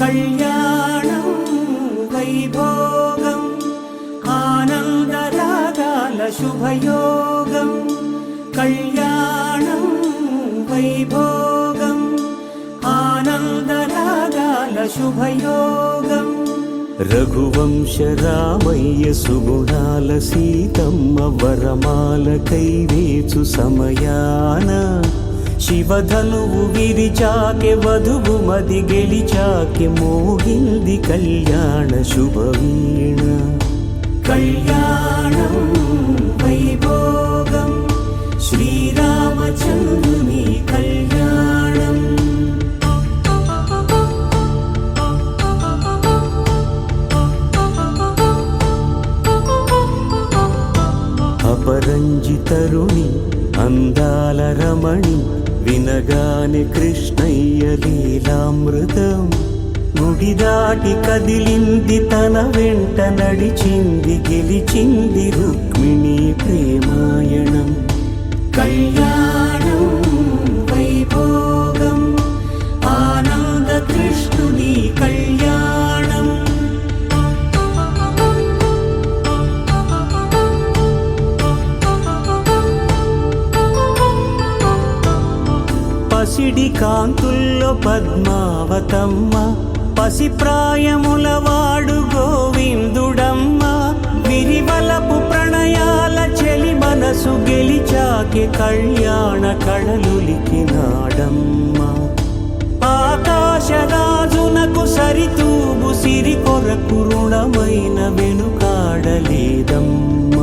కళ్యాణం వైభోగం ఆనందరాగాల శుభయోగం. కళ్యాణం వైభోగం ఆనందరాగాల శుభయోగం. రఘువంశ రామయ్య సుగుణాల సీతమ్మ వరమాల కైవేచు సమయాన శివధనువు విరిచాకె వధువు మది గెలిచాకె మోగింది కళ్యాణ శుభవీణ. కళ్యాణం వైభోగం శ్రీరామచంద్రుని కళ్యాణం. అపరంజి తరుణి అందాల రమణి వినగానే కృష్ణయ్య లీలామృతం. గుడి దాటి కదిలింది తన వెంట నడిచింది గెలిచింది రుక్మిణి ప్రేమాయణం. కళ్యాణం వైభోగం ఆనంద కృష్ణుని కళ్యాణం. పసిడి కాంతుల్లో పద్మావతమ్మ పసిప్రాయముల వాడు గోవిందుడమ్మ. విరివలపు ప్రణయాల చెలి మనసు గెలిచాకె కళ్యాణ కళలులికినాడమ్మ. ఆకాశరాజునకు సరితూగు సిరి కొరకు రుణమైన వెనుకాడలేదమ్మ.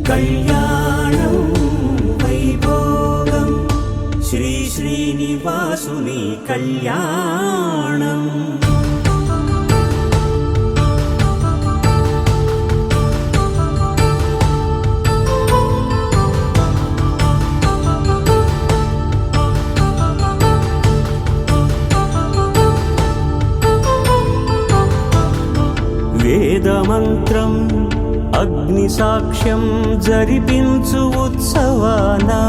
కళ్యాణం వైభోగం శ్రీ శ్రీనివాసుని కళ్యాణం. వేదమంత్రం అగ్ని సాక్ష్యం జరిపించు ఉత్సవానా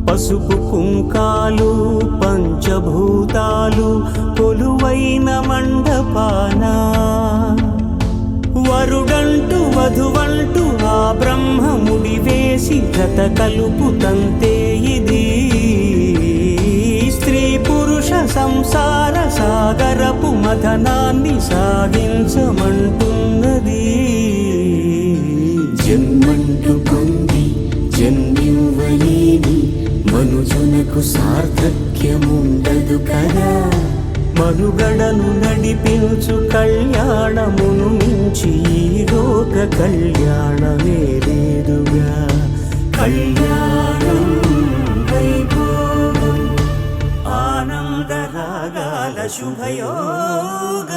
పసుపు కుంకాలు పంచభూతాలు కొలువైన మండపాన. వరుడంటూ వధువంటూ ఆ బ్రహ్మముడి వేసి జత కలుపుతంతే ఇది. స్త్రీ పురుష సంసార సాగరపు మథనాన్ని సాగించమంటున్నది. జన్మంటూ పొంది జన్మివ్వలేని మనుజునకు సార్థక్యముండదు కదా. మనుగడను నడిపించు కళ్యాణమును మించి ఈ లోక కళ్యాణమే లేదుగా. కళ్యాణం వైభోగం ఆనందరాగాల శుభయోగం.